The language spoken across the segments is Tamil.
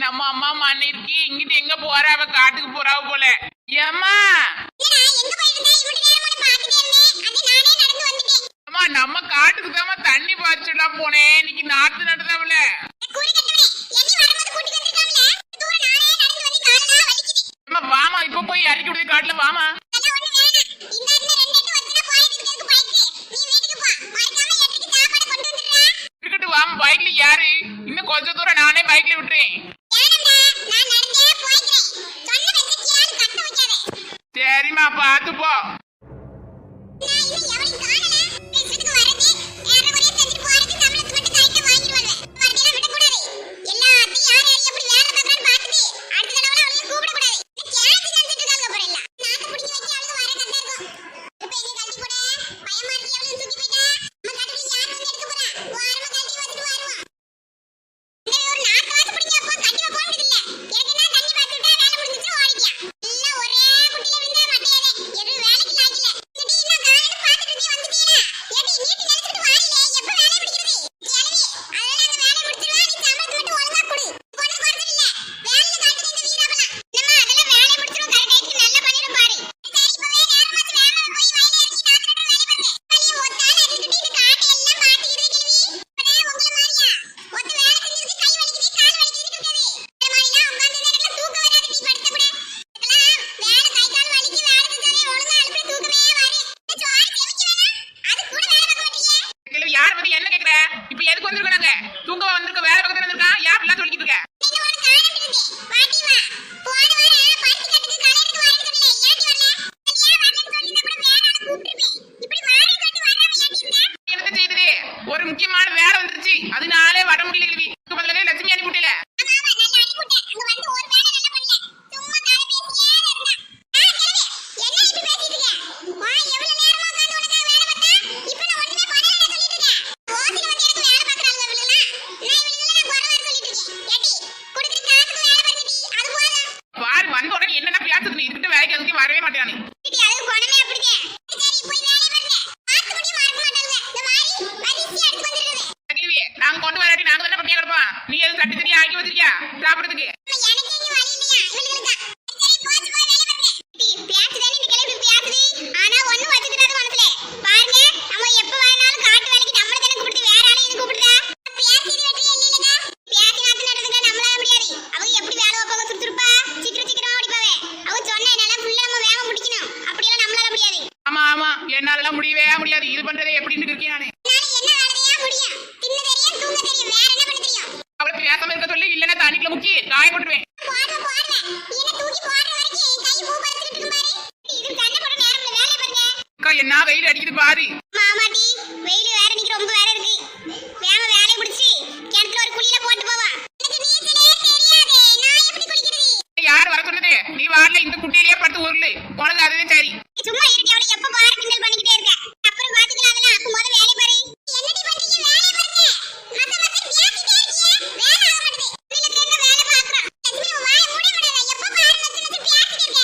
நம்ம அம்மா மண்ணு இருக்கு இங்கிட்டு எங்க போற அவ காட்டுக்கு போறாவ போல. ஏம்மா அம்மா நம்ம காட்டுக்கு தான் தண்ணி பாய்ச்சலாம் போனேன். இன்னைக்கு நாத்து நடுதாவல. வாமா இப்ப போய் இறக்கி விடுது காட்டுல வாமா. இருக்கட்டும் வாமா பைக்ல யாரு இன்னும் கொஞ்சம் தூரம் நானே பைக்ல விட்டுறேன். சரிம்மா பாத்து போ. இப்ப எதுக்கு வந்திருக்காங்க? தூங்கவா வந்திருக்க? வேலை பக்கத்துல வந்திருக்கா? யார் எல்லாம் சொல்லிட்டு இருக்க? எனக்கு செய்யுது ஒரு முக்கியமான வேலை வந்துருச்சு அதனாலே வர முடியல. பதிலே லட்சுமி அனுப்பிட்டல. என்னன்னா பேசுறது இதுக்கிட்ட வேலைக்கு அதுக்கு வரவே மாட்டானே. நாங்க கொண்டு வராட்டி நாங்க தானே பட்டியா கிடப்போம். நீ எதுவும் கட்டி தனியா ஆக்கி வச்சிருக்கியா சாப்பிடறதுக்கு? என்னால முடியவே முடியாது. இது பண்றதே எப்படின்னு இருக்கேன் நானு. அவளுக்கு பேசாம இருக்க சொல்லி இல்லன்னா தண்ணிக்குள்ள முக்கி காய போட்டுருவேன். என்ன வெயில் அடிக்குது பாரு. யார் வர சொன்னது? நீ வாடல இந்த குட்டியிலேயே படுத்து ஊர்ல உனக்கு அதுவே சரி. சும்மா இருக்க அவளை எப்ப பாரு கிண்டல் பண்ணிக்கிட்டே இருக்க. அப்புறம் பாத்துக்கலாம் அதெல்லாம். அப்ப முத வேலை பாரு. என்னடி பண்றீங்க? வேலை பாருங்க. மத்த மத்த பேசிட்டே இருக்கீங்க. வேலை ஆக மாட்டேங்குது. நீங்க என்ன வேலை பாக்குறா? லட்சுமி வாயை மூட விடாத. எப்ப பாரு மத்த பேசிட்டே இருக்க.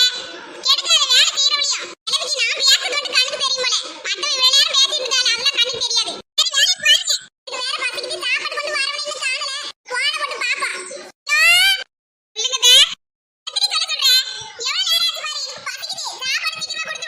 கெடுக்காத வேலை செய்யறவளையா? எனக்கு நான் பேசுறது கண்ணுக்கு தெரியுமல. மத்தவங்க வேலையா பேசிட்டு இருக்காங்க அதெல்லாம் கண்ணுக்கு தெரியாது. சரி வேலை பாருங்க. இது வேற பாத்துக்கிட்டு சாப்பாடு கொண்டு வரவளையும் காணல. போன போட்டு பாப்பா. சொல்லுங்கதே. எத்தனை சொல்ல சொல்றேன்? எவ்வளவு நேரம் ஆச்சு பாரு. எனக்கு பசிக்குது. சாப்பாடு சீக்கிரமா கொடுத்து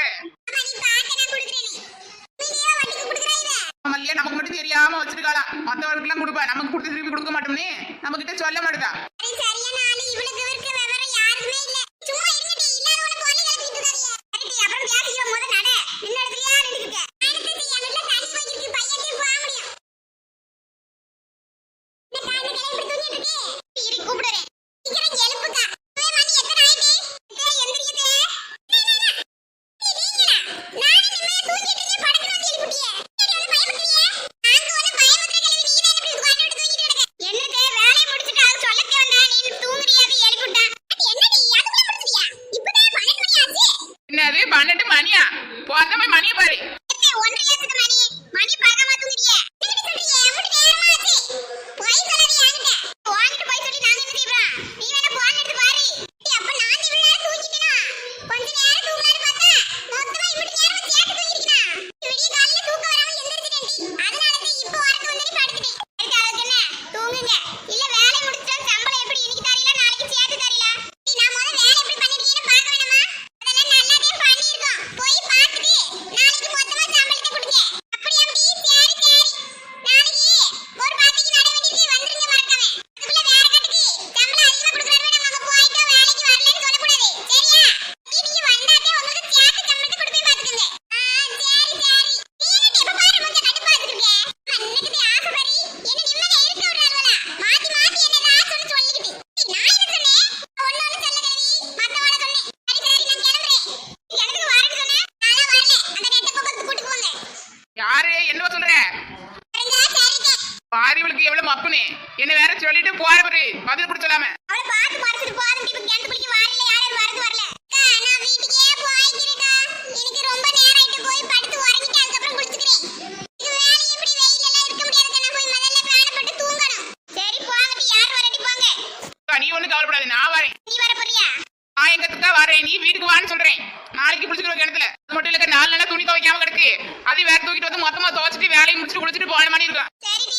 போறேன். இல்லையா நமக்கு மட்டும் தெரியாம வச்சிருக்காளாம். மத்தவர்களுக்கு எல்லாம் கொடுப்பா, நமக்கு கொடுத்து திருப்பி கொடுக்க மாட்டோம்னே நம்ம கிட்ட சொல்ல மாட்டா. என்னது 12 மணியா? போதமே மணியை பாரு. பாரிவளுக்கு எவ்வளவு மப்புனே என்ன வேற சொல்லிட்டு போற பாரு பதில் குடிச்சலாம அவளை பாத்து மறந்துட்டு போறேன் இப்ப கேந்து குளிக்க வாரில யாரும் வரது வரல நான் வீட்டுக்கே போயிக்கிறேன்டா எனக்கு ரொம்ப நேரம் ஆயிட்டு போய் படுத்து உறங்கிட்டு அதுக்கு அப்புறம் குளிச்சுக்கிறேன் இது வேலை இப்படி வெயில்ல எல்லாம் இருக்க முடியாது நான் போய் முதல்ல பிராணப்பட்டு தூங்கணும் சரி போங்கடி யார் வரடி போங்க நீ ஒண்ணு கவலைப்படாத நான் வரேன் நீ வர போறியா நான் எங்கத்துக்கா வரேன் நீ வீட்டுக்கு வான்னு சொல்றேன் நாளைக்கு குளிச்சுக்கிறோம் கிணத்துல அது மட்டும் இல்ல 4 நாளா துணி துவைக்காம கிடக்கு அது வேற தூக்கிட்டு வந்து மொத்தமா துவைச்சிட்டு வேலையை முடிச்சுட்டு குளிச்சுட்டு போன மாதிரி இருக்கும் சரி